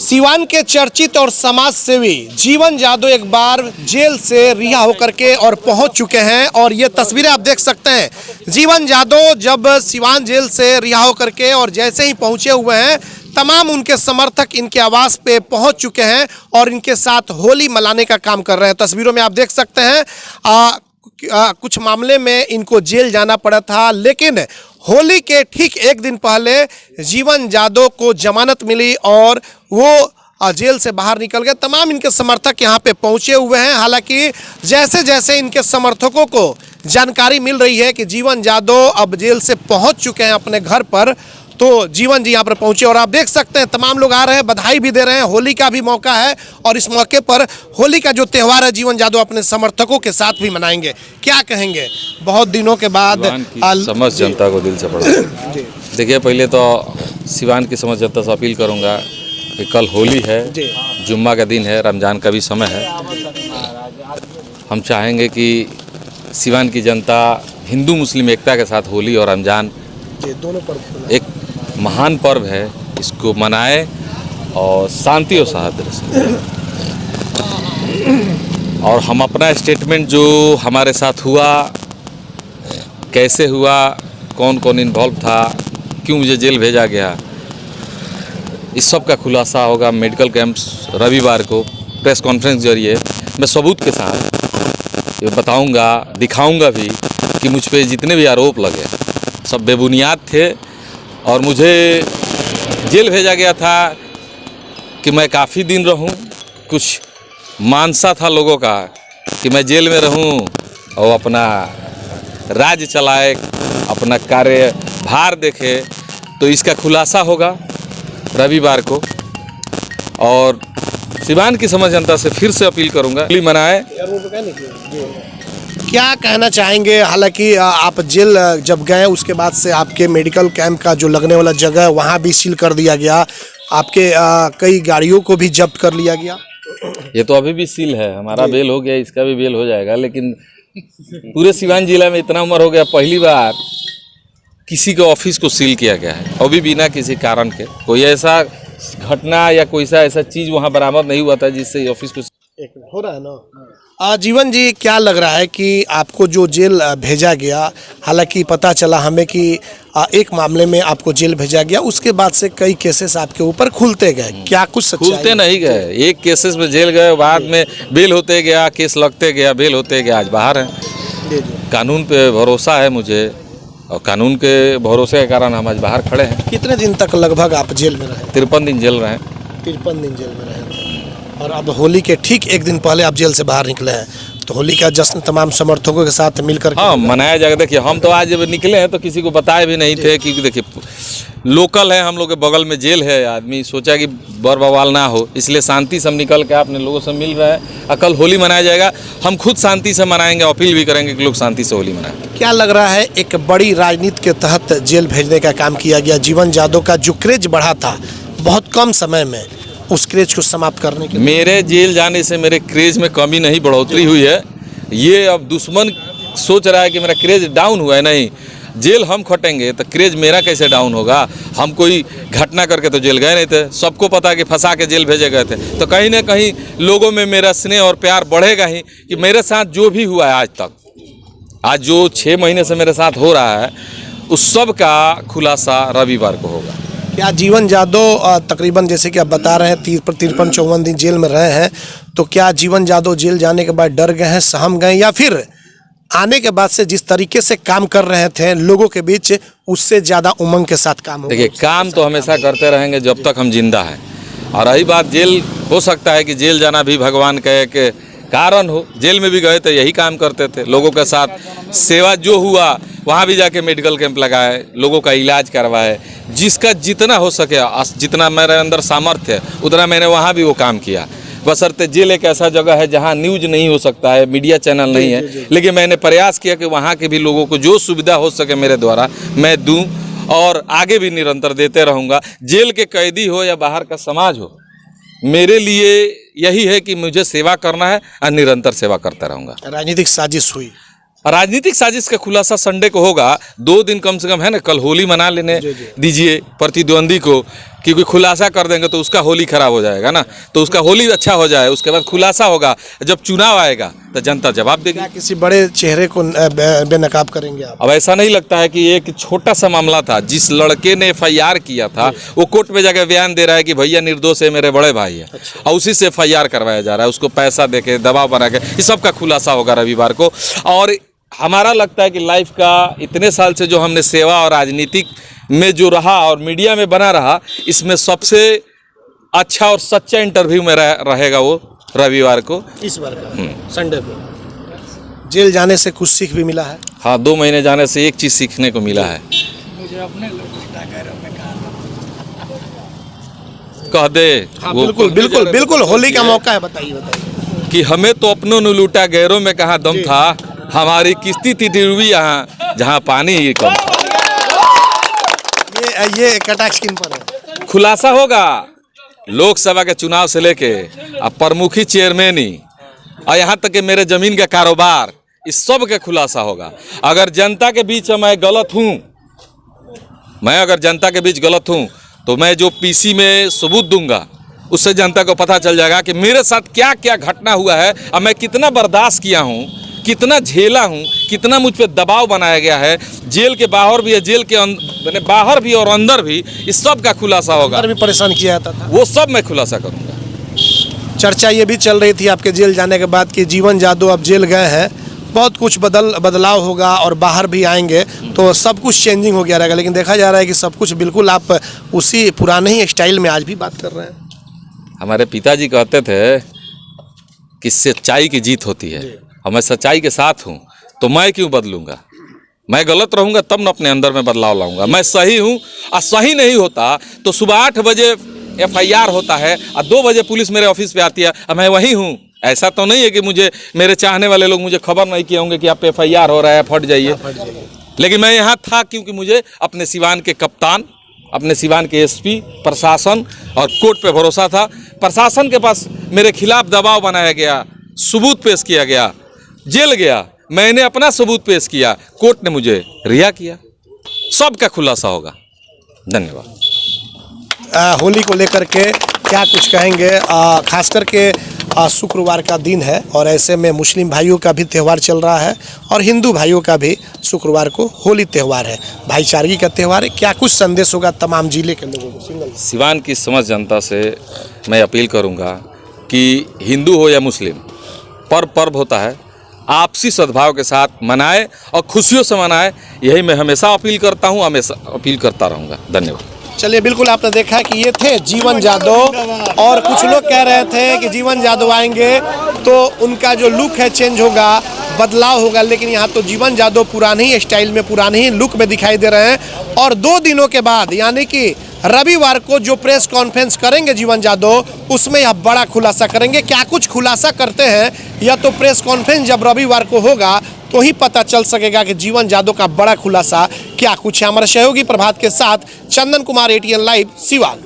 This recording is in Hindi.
सिवान के चर्चित और समाज सेवी जीवन जादव एक बार जेल से रिहा होकर के और पहुंच चुके हैं और ये तस्वीरें आप देख सकते हैं। जीवन जादव जब सिवान जेल से रिहा होकर के और जैसे ही पहुंचे हुए हैं, तमाम उनके समर्थक इनके आवास पे पहुंच चुके हैं और इनके साथ होली मनाने का काम कर रहे हैं। तस्वीरों में आप देख सकते हैं कुछ मामले में इनको जेल जाना पड़ा था, लेकिन होली के ठीक एक दिन पहले जीवन जादव को जमानत मिली और वो जेल से बाहर निकल गए। तमाम इनके समर्थक यहां पे पहुंचे हुए हैं। हालांकि जैसे जैसे इनके समर्थकों को जानकारी मिल रही है कि जीवन जादव अब जेल से पहुंच चुके हैं अपने घर पर, तो जीवन जी यहाँ पर पहुंचे और आप देख सकते हैं तमाम लोग आ रहे हैं, बधाई भी दे रहे हैं। होली का भी मौका है और इस मौके पर होली का जो त्यौहार है जीवन जादव अपने समर्थकों के साथ भी मनाएंगे। क्या कहेंगे बहुत दिनों के बाद? समस्त जनता को दिल से पड़ा। देखिए, पहले तो सिवान की समस्त जनता से अपील करूँगा कि कल होली है, जुम्मा का दिन है, रमज़ान का भी समय है। हम चाहेंगे कि सिवान की जनता हिंदू मुस्लिम एकता के साथ होली और रमज़ान दोनों पर्व एक महान पर्व है, इसको मनाए और शांति और सौहार्द से। और हम अपना स्टेटमेंट जो हमारे साथ हुआ, कैसे हुआ, कौन कौन इन्वॉल्व था, क्यों मुझे जेल भेजा गया, इस सब का खुलासा होगा मेडिकल कैंप्स रविवार को प्रेस कॉन्फ्रेंस जरिए। मैं सबूत के साथ ये बताऊंगा, दिखाऊंगा भी कि मुझ पे जितने भी आरोप लगे सब बेबुनियाद थे और मुझे जेल भेजा गया था कि मैं काफ़ी दिन रहूं। कुछ मानसा था लोगों का कि मैं जेल में रहूं और अपना राज्य चलाए, अपना कार्यभार देखे। तो इसका खुलासा होगा रविवार को और सिवान की समस्त जनता से फिर से अपील करूंगा होली मनाए। क्या कहना चाहेंगे? हालांकि आप जेल जब गए उसके बाद से आपके मेडिकल कैंप का जो लगने वाला जगह है वहाँ भी सील कर दिया गया, आपके कई गाड़ियों को भी जब्त कर लिया गया। ये तो अभी भी सील है, हमारा बेल हो गया, इसका भी बेल हो जाएगा। लेकिन पूरे सिवान जिला में इतना उम्र हो गया, पहली बार किसी के ऑफिस को सील किया गया है, अभी बिना किसी कारण के। कोई ऐसा घटना या कोई सा ऐसा चीज़ वहाँ बरामद नहीं हुआ था जिससे ऑफिस को हो रहा है ना। जीवन जी, क्या लग रहा है कि आपको जो जेल भेजा गया, हालांकि पता चला हमें कि एक मामले में आपको जेल भेजा गया, उसके बाद से कई केसेस आपके ऊपर खुलते गए, क्या कुछ सच्चाई? खुलते नहीं गए, एक केसेस में जेल गए, बाद में बेल होते गया, केस लगते गया, बेल होते गया, आज बाहर हैं। कानून पे भरोसा है मुझे और कानून के भरोसे के कारण हम आज बाहर खड़े हैं। कितने दिन तक लगभग आप जेल में रहे? 53 दिन जेल रहे। 53 दिन जेल में रहे और अब होली के ठीक एक दिन पहले आप जेल से बाहर निकले हैं, तो होली का जश्न तमाम समर्थकों के साथ मिलकर मनाया जाएगा। देखिए, हम तो आज जब निकले हैं तो किसी को बताए भी नहीं थे, क्योंकि देखिए लोकल है, हम लोग के बगल में जेल है, आदमी सोचा कि बर बवाल ना हो, इसलिए शांति से हम निकल के अपने लोगों से मिल रहे हैं। कल होली मनाया जाएगा, हम खुद शांति से मनाएंगे, अपील भी करेंगे कि लोग शांति से होली मनाएं। क्या लग रहा है, एक बड़ी राजनीति के तहत जेल भेजने का काम किया गया, जीवन जादव का जो क्रेज बढ़ा था बहुत कम समय में, उस क्रेज को समाप्त करने के? मेरे जेल जाने से मेरे क्रेज में कमी नहीं, बढ़ोतरी हुई है। ये अब दुश्मन सोच रहा है कि मेरा क्रेज डाउन हुआ है, नहीं। जेल हम खटेंगे तो क्रेज मेरा कैसे डाउन होगा? हम कोई घटना करके तो जेल गए नहीं थे, सबको पता कि फंसा के जेल भेजे गए थे। तो कहीं ना कहीं लोगों में मेरा स्नेह और प्यार बढ़ेगा ही कि मेरे साथ जो भी हुआ है आज तक, आज जो 6 महीने से मेरे साथ हो रहा है, उस सब का खुलासा रविवार को होगा। क्या जीवन जादव तकरीबन जैसे कि आप बता रहे हैं 53-54 दिन जेल में रहे हैं, तो क्या जीवन जादव जेल जाने के बाद डर गए हैं, सहम गए, या फिर आने के बाद से जिस तरीके से काम कर रहे थे लोगों के बीच, उससे ज़्यादा उमंग के साथ काम होगा? देखिए, काम तो हमेशा करते रहेंगे जब तक हम जिंदा हैं। और रही बात जेल, हो सकता है कि जेल जाना भी भगवान का एक कारण हो। जेल में भी गए थे, यही काम करते थे, लोगों के साथ सेवा जो हुआ, वहाँ भी जाके मेडिकल कैंप लगाए, लोगों का इलाज करवाए, जिसका जितना हो सके, जितना मेरे अंदर सामर्थ्य है उतना मैंने वहाँ भी वो काम किया। बशर्ते जेल एक ऐसा जगह है जहाँ न्यूज नहीं हो सकता है, मीडिया चैनल नहीं है, लेकिन मैंने प्रयास किया कि वहाँ के भी लोगों को जो सुविधा हो सके मेरे द्वारा मैं दूँ और आगे भी निरंतर देते रहूँगा। जेल के कैदी हो या बाहर का समाज हो, मेरे लिए यही है कि मुझे सेवा करना है और निरंतर सेवा करता रहूँगा। राजनीतिक साजिश हुई, राजनीतिक साजिश का खुलासा संडे को होगा। 2 दिन कम से कम है ना, कल होली मना लेने दीजिए प्रतिद्वंदी को, क्योंकि खुलासा कर देंगे तो उसका होली खराब हो जाएगा ना, तो उसका होली अच्छा हो जाए, उसके बाद खुलासा होगा, जब चुनाव आएगा तो जनता जवाब देगी। क्या किसी बड़े चेहरे को बेनकाब करेंगे आप? अब ऐसा नहीं लगता है कि ये एक छोटा सा मामला था, जिस लड़के ने FIR किया था वो कोर्ट में जाकर बयान दे रहा है कि भैया निर्दोष है, मेरे बड़े भाई है, और उसी से FIR करवाया जा रहा है, उसको पैसा देके दबाव बना के। इस सब का खुलासा होगा रविवार को। और हमारा लगता है कि लाइफ का इतने साल से जो हमने सेवा और राजनीतिक में जो रहा और मीडिया में बना रहा, इसमें सबसे अच्छा और सच्चा इंटरव्यू में रहेगा वो रविवार को, इस बार का संडे को। जेल जाने से कुछ सीख भी मिला है? हाँ, 2 महीने जाने से एक चीज़ सीखने को मिला है। मुझे अपने लूटा घरों में कह दे। हाँ, बिल्कुल बिल्कुल बिल्कुल, होली का मौका है, बताइए। कि हमें तो अपनों ने लूटा, गैरों में कहाँ दम था, हमारी किस्ती थी डूबी यहाँ जहाँ पानी ही कम। ये कटाक्ष किन पर है? खुलासा होगा लोकसभा के चुनाव से लेके अब प्रमुखी चेयरमैनी और यहाँ तक कि मेरे जमीन का कारोबार, इस सब के खुलासा होगा। अगर जनता के बीच मैं गलत हूँ, मैं अगर जनता के बीच गलत हूँ तो मैं जो PC में सबूत दूंगा उससे जनता को पता चल जाएगा कि मेरे साथ क्या क्या घटना हुआ है और मैं कितना बर्दाश्त किया हूँ, कितना झेला हूँ, कितना मुझ पे दबाव बनाया गया है। जेल के बाहर भी है, जेल के मैंने बाहर भी और अंदर भी, इस सब का खुलासा होगा। अंदर भी परेशान किया जाता था, वो सब मैं खुलासा करूँगा। चर्चा ये भी चल रही थी आपके जेल जाने के बाद कि जीवन जादव अब जेल गए हैं, बहुत कुछ बदलाव होगा और बाहर भी आएंगे तो सब कुछ चेंजिंग हो गया रहेगा, लेकिन देखा जा रहा है कि सब कुछ बिल्कुल आप उसी पुराने ही स्टाइल में आज भी बात कर रहे हैं। हमारे पिताजी कहते थे कि सच्चाई की जीत होती है, और मैं सच्चाई के साथ हूँ, तो मैं क्यों बदलूंगा? मैं गलत रहूँगा तब न अपने अंदर में बदलाव लाऊंगा। मैं सही हूँ और सही नहीं होता तो सुबह 8 बजे FIR होता है और 2 बजे पुलिस मेरे ऑफिस पे आती है और मैं वही हूँ। ऐसा तो नहीं है कि मुझे मेरे चाहने वाले लोग मुझे खबर नहीं किए होंगे कि आप पे FIR हो रहा है, फट जाइए। लेकिन मैं यहाँ था क्योंकि मुझे अपने सिवान के कप्तान, अपने सिवान के SP, प्रशासन और कोर्ट पे भरोसा था। प्रशासन के पास मेरे खिलाफ दबाव बनाया गया, सबूत पेश किया गया, जेल गया, मैंने अपना सबूत पेश किया, कोर्ट ने मुझे रिहा किया। सबका खुलासा होगा। धन्यवाद। होली को लेकर के क्या कुछ कहेंगे? खास करके शुक्रवार का दिन है और ऐसे में मुस्लिम भाइयों का भी त्यौहार चल रहा है और हिंदू भाइयों का भी शुक्रवार को होली त्यौहार है, भाईचारगी का त्यौहार है। क्या कुछ संदेश होगा तमाम जिले के लोगों को? सिवान की समस्त जनता से मैं अपील करूंगा कि हिंदू हो या मुस्लिम, पर्व होता है, आपसी सद्भाव के साथ मनाए और खुशियों से मनाए। यही मैं हमेशा अपील करता हूँ, हमेशा अपील करता रहूँगा। धन्यवाद। चलिए, बिल्कुल आपने देखा कि ये थे जीवन जादव और कुछ लोग कह रहे थे कि जीवन जादव आएंगे तो उनका जो लुक है चेंज होगा, बदलाव होगा, लेकिन यहाँ तो जीवन जादव पुराने ही स्टाइल में, पुराने ही लुक में दिखाई दे रहे हैं। और 2 दिनों के बाद यानी कि रविवार को जो प्रेस कॉन्फ्रेंस करेंगे जीवन जादव, उसमें यह बड़ा खुलासा करेंगे। क्या कुछ खुलासा करते हैं या तो प्रेस कॉन्फ्रेंस जब रविवार को होगा तो ही पता चल सकेगा कि जीवन जादव का बड़ा खुलासा क्या कुछ है। हमारे सहयोगी प्रभात के साथ चंदन कुमार, ATN लाइव, सिवान।